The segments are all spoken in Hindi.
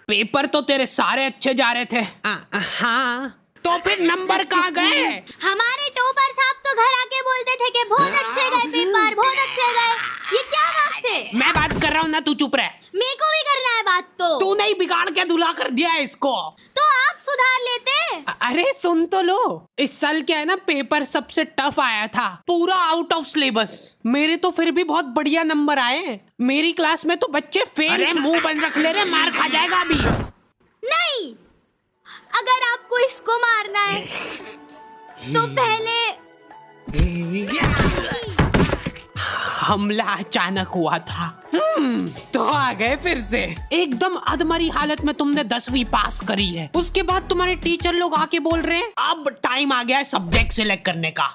पेपर तो तेरे सारे अच्छे जा रहे थे। हाँ, तो फिर नंबर कहाँ गए? हमारे टॉपर साहब तो घर आके बोलते थे कि बहुत अच्छे गए पेपर, बहुत अच्छे गए। ये क्या मार्क्स है? मैं बात कर रहा हूँ ना, तू चुप रह। मेरे को भी करना है बात तो। तू नहीं, बिगाड़ के धुला कर दिया है इसको। तो आप सुधार लेते। अरे सुन तो लो, इस साल क्या है ना, पेपर सबसे टफ आया था, पूरा आउट ऑफ सिलेबस। मेरे तो फिर भी बहुत बढ़िया नंबर आए। मेरी क्लास में तो बच्चे फेल। अरे मुंह बंद रख ले रे, मार खा जाएगा अभी। नहीं, अगर आपको इसको मारना है तो पहले हमला अचानक हुआ था। तो आ गए फिर से। एकदम अधमरी हालत में तुमने 10वीं पास करी है। उसके बाद तुम्हारे टीचर लोग आके बोल रहे हैं अब टाइम आ गया है सब्जेक्ट सिलेक्ट करने का।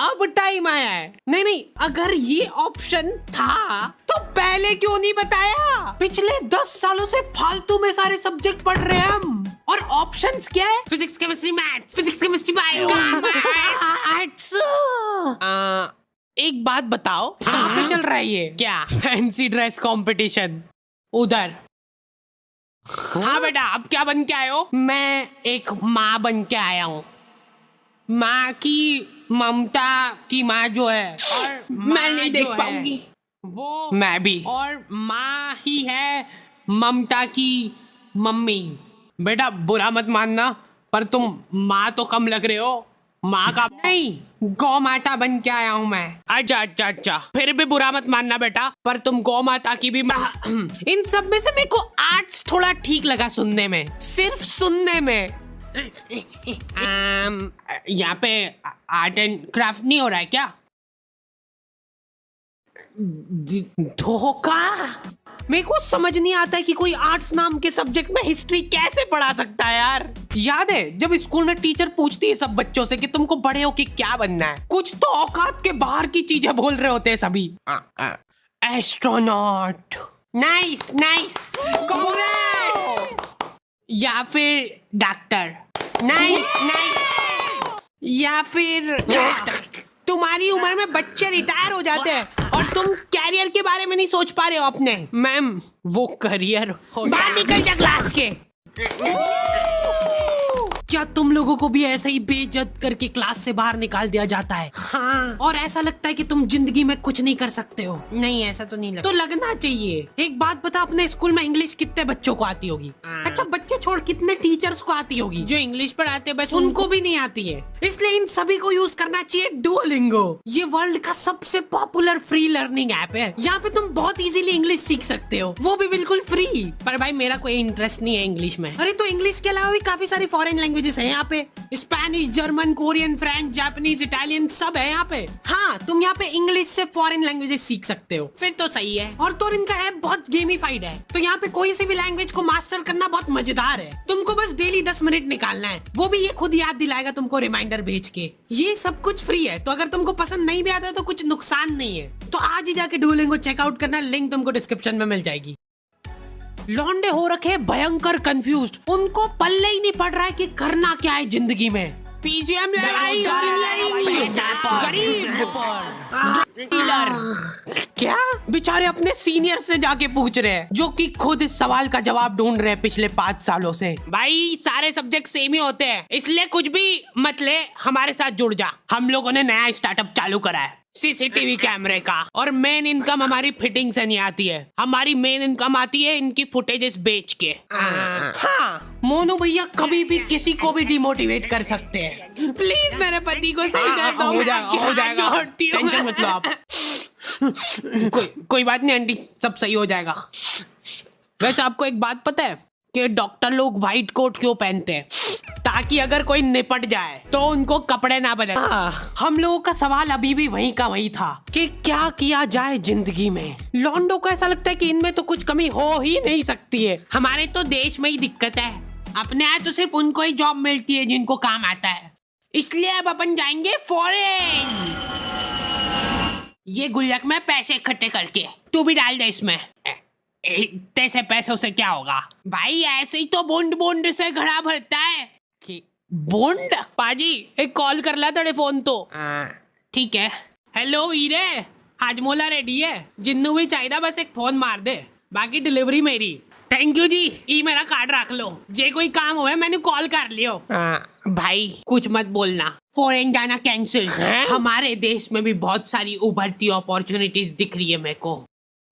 अब टाइम आया है। नहीं, अगर ये ऑप्शन था तो पहले क्यों नहीं बताया? पिछले 10 सालों से फालतू में सारे सब्जेक्ट पढ़ रहे हैं हम। और ऑप्शंस क्या है? Physics, chemistry, maths, physics, chemistry, bio, arts. एक बात बताओ, कहाँ पे चल रहा है ये? क्या फैंसी ड्रेस कंपटीशन? उधर। हाँ बेटा, अब क्या बन के आए हो? मैं एक माँ बन के आया हूँ। माँ की ममता की माँ जो है, और मैं नहीं देख पाऊंगी वो। मैं भी। और माँ ही है ममता की मम्मी। बेटा बुरा मत मानना, पर तुम माँ तो कम लग रहे हो। माँ का नहीं, गौ माता बन के आया हूँ मैं। अच्छा, फिर भी बुरा मत मानना बेटा, पर तुम गौ माता की भी माँ। इन सब में से मेरे को आर्ट्स थोड़ा ठीक लगा सुनने में, सिर्फ सुनने में। यहाँ पे आर्ट एंड क्राफ्ट नहीं हो रहा है क्या? धोखा। मेरे को समझ नहीं आता है कि कोई आर्ट्स नाम के सब्जेक्ट में हिस्ट्री कैसे पढ़ा सकता है यार। याद है जब स्कूल में टीचर पूछती है सब बच्चों से कि तुमको बड़े होके क्या बनना है, कुछ तो औकात के बाहर की चीजें बोल रहे होते हैं सभी। एस्ट्रोनॉट। Nice, congrats. या फिर डॉक्टर। नाइस। या फिर तुम्हारी उम्र में बच्चे रिटायर हो जाते हैं और तुम कैरियर के बारे में नहीं सोच पा रहे हो अपने। मैम, वो करियर बाहर निकल जा क्लास के। क्या तुम लोगों को भी ऐसे ही बेइज्जत करके क्लास से बाहर निकाल दिया जाता है? हाँ। और ऐसा लगता है कि तुम जिंदगी में कुछ नहीं कर सकते हो? नहीं, ऐसा तो नहीं लगता। तो लगना चाहिए। एक बात बता, अपने स्कूल में इंग्लिश कितने बच्चों को आती होगी? अच्छा, बच्चे छोड़ कितने टीचर्स को आती होगी? जो इंग्लिश पढ़ाते बस उनको भी नहीं आती है। इसलिए इन सभी को यूज करना चाहिए डुओलिंगो। ये वर्ल्ड का सबसे पॉपुलर फ्री लर्निंग ऐप है। यहाँ पे तुम बहुत इजीली इंग्लिश सीख सकते हो, वो भी बिल्कुल फ्री। पर भाई मेरा कोई इंटरेस्ट नहीं है इंग्लिश में। अरे तो इंग्लिश के अलावा भी काफी सारी फॉरेन लैंग्वेजेस है यहाँ पे। Spanish, German, Korean, French, Japanese, Italian सब है यहाँ पे। हाँ, तुम यहाँ पे इंग्लिश से फॉरेन लैंग्वेजेस सीख सकते हो। फिर तो सही है। और तो इनका ऐप बहुत गेमिफाइड है, तो यहाँ पे कोई सी भी लैंग्वेज को मास्टर करना बहुत मजेदार है। तुमको बस डेली 10 मिनट निकालना है, वो भी ये खुद याद दिलाएगा तुमको रिमाइंडर भेज के। ये सब कुछ फ्री है, तो अगर तुमको पसंद नहीं भी आता है तो कुछ नुकसान नहीं है। तो आज ही जाके डुओलिंगो चेकआउट करना, लिंक तुमको डिस्क्रिप्शन में मिल जाएगी। लौंडे हो रखे भयंकर कंफ्यूज्ड, उनको पल्ले ही नहीं पड़ रहा है कि करना क्या है जिंदगी में। पीजीएम लड़ाई, क्या बेचारे अपने सीनियर से जाके पूछ रहे हैं, जो कि खुद इस सवाल का जवाब ढूंढ रहे हैं पिछले 5 सालों से। भाई सारे सब्जेक्ट सेम ही होते हैं, इसलिए कुछ भी मत ले, हमारे साथ जुड़ जा। हम लोगों ने नया स्टार्टअप चालू करा है, सीसीटीवी कैमरे का। और मेन इनकम हमारी फिटिंग से नहीं आती है, हमारी मेन इनकम आती है इनकी फुटेजेस बेच के। हाँ, मोनू भैया कभी भी किसी को भी डिमोटिवेट कर सकते हैं। प्लीज मेरे पति को सही कर दो। हो जाएगा, टेंशन मत लो आप। कोई बात नहीं आंटी, सब सही हो जाएगा। वैसे आपको एक बात पता है कि डॉक्टर लोग व्हाइट कोट क्यों पहनते हैं? ताकि अगर कोई निपट जाए तो उनको कपड़े ना बदले। हम लोगों का सवाल अभी भी वहीं का वहीं था कि क्या किया जाए जिंदगी में। लॉन्डो को ऐसा लगता है कि इनमें तो कुछ कमी हो ही नहीं सकती है। हमारे तो देश में ही दिक्कत है, अपने यहाँ तो सिर्फ उनको ही जॉब मिलती है जिनको काम आता है। इसलिए अब अपन जाएंगे फॉरेन। ये गुल्लक में पैसे इकट्ठे करके तू भी डाल दे इसमें। इतने से पैसों से क्या होगा भाई, ऐसे ही तो बूंद बूंद से घड़ा भरता है। बूंद? पाजी एक कॉल कर ला तेरे फोन तो। ठीक है। हेलो वीरे, हाजमोला रेडी है, जिन्नू भी चाहिए बस एक फोन मार दे, बाकी डिलीवरी मेरी। थैंक यू जी, ई मेरा कार्ड रख लो, जे कोई काम हो मैंने कॉल कर लियो। भाई कुछ मत बोलना, फॉरेन जाना कैंसिल। हमारे देश में भी बहुत सारी उभरती अपॉर्चुनिटीज दिख रही है मेरे को।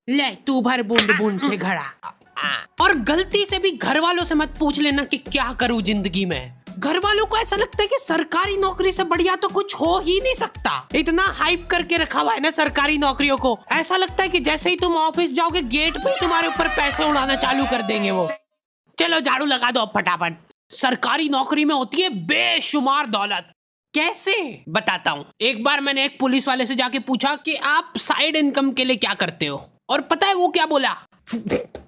ले तू भर बूंद बूंद से घड़ा। और गलती से भी घर वालों से मत पूछ लेना कि क्या करूं जिंदगी में। घर वालों को ऐसा लगता है कि सरकारी नौकरी से बढ़िया तो कुछ हो ही नहीं सकता। इतना हाइप करके रखा हुआ है ना सरकारी नौकरियों को, ऐसा लगता है कि जैसे ही तुम ऑफिस जाओगे गेट पे तुम्हारे ऊपर पैसे उड़ाना चालू कर देंगे वो। चलो झाड़ू लगा दो फटाफट। सरकारी नौकरी में होती है बेशुमार दौलत। कैसे बताता हूँ। एक बार मैंने एक पुलिस वाले से जाके पूछा कि आप साइड इनकम के लिए क्या करते हो, और पता है वो क्या बोला?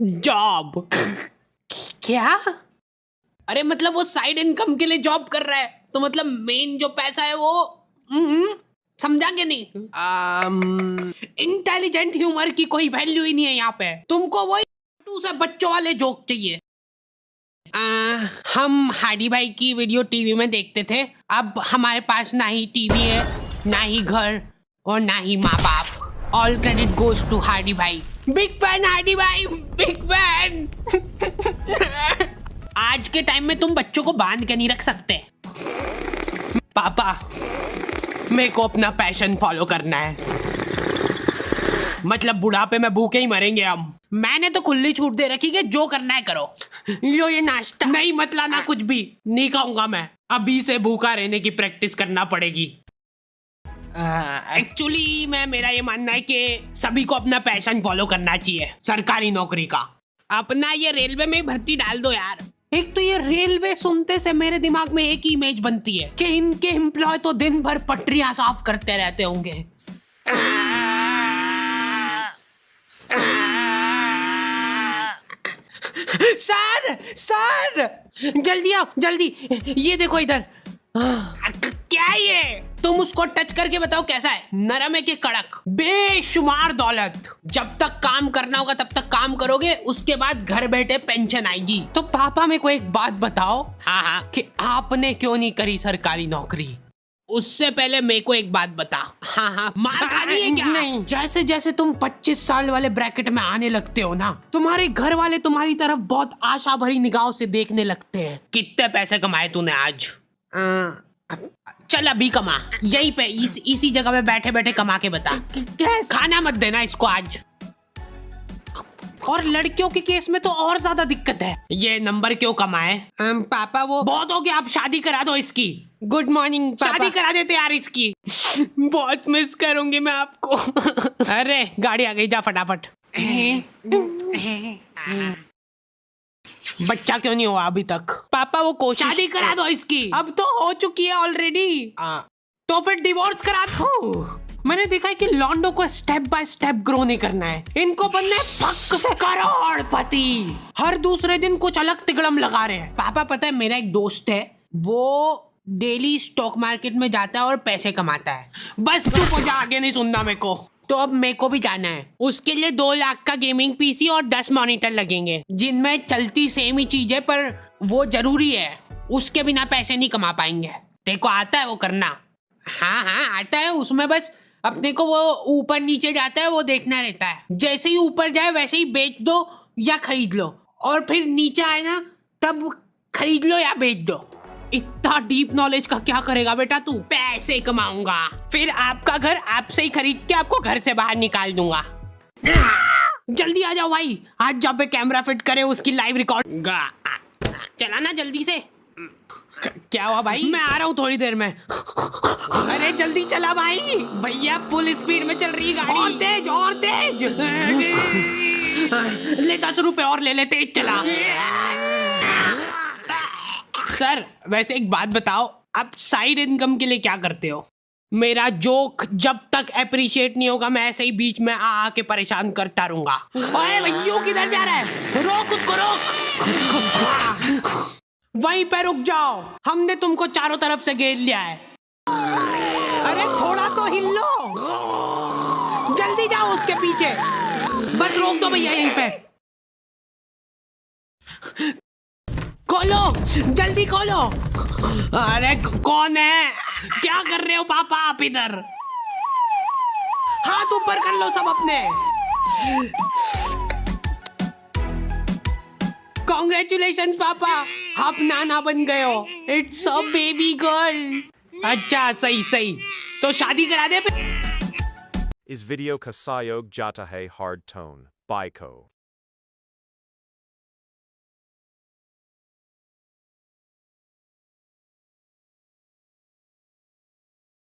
जॉब। क्या? अरे मतलब वो साइड इनकम के लिए जॉब कर रहा है, तो मतलब मेन जो पैसा है वो समझा के नहीं? इंटेलिजेंट ह्यूमर की कोई वैल्यू ही नहीं है यहाँ पे। तुमको वही से बच्चों वाले जोक चाहिए। हम हाडी भाई की वीडियो टीवी में देखते थे, अब हमारे पास ना ही टीवी है, ना ही घर, और ना ही माँ बाप। ऑल क्रेडिट गोज टू हाडी भाई। बिग फैन हाडी भाई, बिग फैन। आज के टाइम में तुम बच्चों को बांध के नहीं रख सकते। पापा मेरे को अपना पैशन फॉलो करना है, मतलब बुढ़ापे में भूखे ही मरेंगे हम। मैंने तो खुली छूट दे रखी कि जो करना है करो। लो ये नाश्ता। नहीं मत लाना, कुछ भी नहीं खाऊंगा मैं। अभी से भूखा रहने की प्रैक्टिस करना पड़ेगी। एक्चुअली मेरा ये मानना है कि सभी को अपना पैशन फॉलो करना चाहिए सरकारी नौकरी का। अपना ये रेलवे में भर्ती डाल दो यार। एक तो ये रेलवे सुनते से मेरे दिमाग में एक ही इमेज बनती है कि इनके एम्प्लॉय तो दिन भर पटरियां साफ करते रहते होंगे। सर जल्दी आओ जल्दी, ये देखो इधर। क्या है ये? तुम उसको टच करके बताओ कैसा है, नरम है कि कड़क? बेशुमार दौलत। जब तक काम करना होगा तब तक काम करोगे, उसके बाद घर बैठे पेंशन आएगी। तो पापा मेरे को एक बात बताओ, हाँ कि आपने क्यों नहीं करी सरकारी नौकरी? उससे पहले मेरे को एक बात बता। हाँ मार खानी है क्या? नहीं, जैसे जैसे तुम 25 साल वाले ब्रैकेट में आने लगते हो ना, तुम्हारे घर वाले तुम्हारी तरफ बहुत आशा भरी निगाहों से देखने लगते हैं। कितने पैसे कमाए तूने आज? चल अभी कमा, यहीं पे इसी जगह पे बैठे बैठे कमा के बता। खाना मत देना इसको आज। और लड़कियों के केस में तो और ज्यादा दिक्कत है। ये नंबर क्यों कमाए? पापा वो बहुत हो गया, आप शादी करा दो इसकी। Good morning. शादी करा देते यार इसकी। बहुत मिस करूंगी मैं आपको। अरे गाड़ी आ गई, जा फटाफट। बच्चा क्यों नहीं हुआ अभी तक? पापा वो कोशिश। शादी करा दो इसकी। अब तो हो चुकी है ऑलरेडी। तो फिर डिवोर्स करा दो। मैंने देखा है कि लॉन्डो को स्टेप बाय स्टेप ग्रो नहीं करना है, इनको बनना है फक से करोड़पति। हर दूसरे दिन कुछ अलग तिगड़म लगा रहे हैं। पापा पता है मेरा एक दोस्त है, वो डेली स्टॉक मार्केट में जाता है और पैसे कमाता है। बस चुप हो जा, आगे नहीं सुनना मेरे को। तो अब मेरे को भी जाना है, उसके लिए 2 लाख का गेमिंग पीसी और 10 मॉनिटर लगेंगे, जिनमें चलती सेम ही चीज है, पर वो जरूरी है, उसके बिना पैसे नहीं कमा पाएंगे। देखो आता है वो करना? हाँ आता है, उसमें बस अपने को वो ऊपर नीचे जाता है वो देखना रहता है। जैसे ही ऊपर जाए वैसे ही बेच दो या खरीद लो, और फिर नीचे आए ना तब खरीद लो या बेच दो। इतना डीप नॉलेज का क्या करेगा बेटा तू? पैसे कमाऊंगा, फिर आपका घर आपसे ही खरीद के आपको घर से बाहर निकाल दूंगा। जल्दी आ जाओ भाई, आज जब पे कैमरा फिट करे उसकी लाइव रिकॉर्ड। चलाना जल्दी से। क्या हुआ भाई? मैं आ रहा हूँ थोड़ी देर में। अरे जल्दी चला भाई, भैया फुल स्पीड में चल रही गाड़ी। और तेज और तेज। ले 10 रुपए और ले ले, तेज चला। सर वैसे एक बात बताओ, आप साइड इनकम के लिए क्या करते हो? मेरा जोक जब तक अप्रिशिएट नहीं होगा मैं ऐसे ही बीच में आ के परेशान करता रहूंगा। ओए भैया किधर जा रहा है? रोक उसको, रोक। वहीं पे रुक जाओ, हमने तुमको चारों तरफ से घेर लिया है। अरे थोड़ा तो हिल लो, जल्दी जाओ उसके पीछे। बस रोक दो भैया यहीं पे। खोलो, जल्दी खोलो। अरे कौन है? क्या कर रहे हो पापा आप इधर? हाथ ऊपर कर लो सब अपने। कॉन्ग्रेचुलेशन पापा, आप नाना बन गए हो। It's a baby girl. अच्छा सही सही, तो शादी करा दे फिर। इस वीडियो का सहयोग जाता है हार्ड टोन बाय को।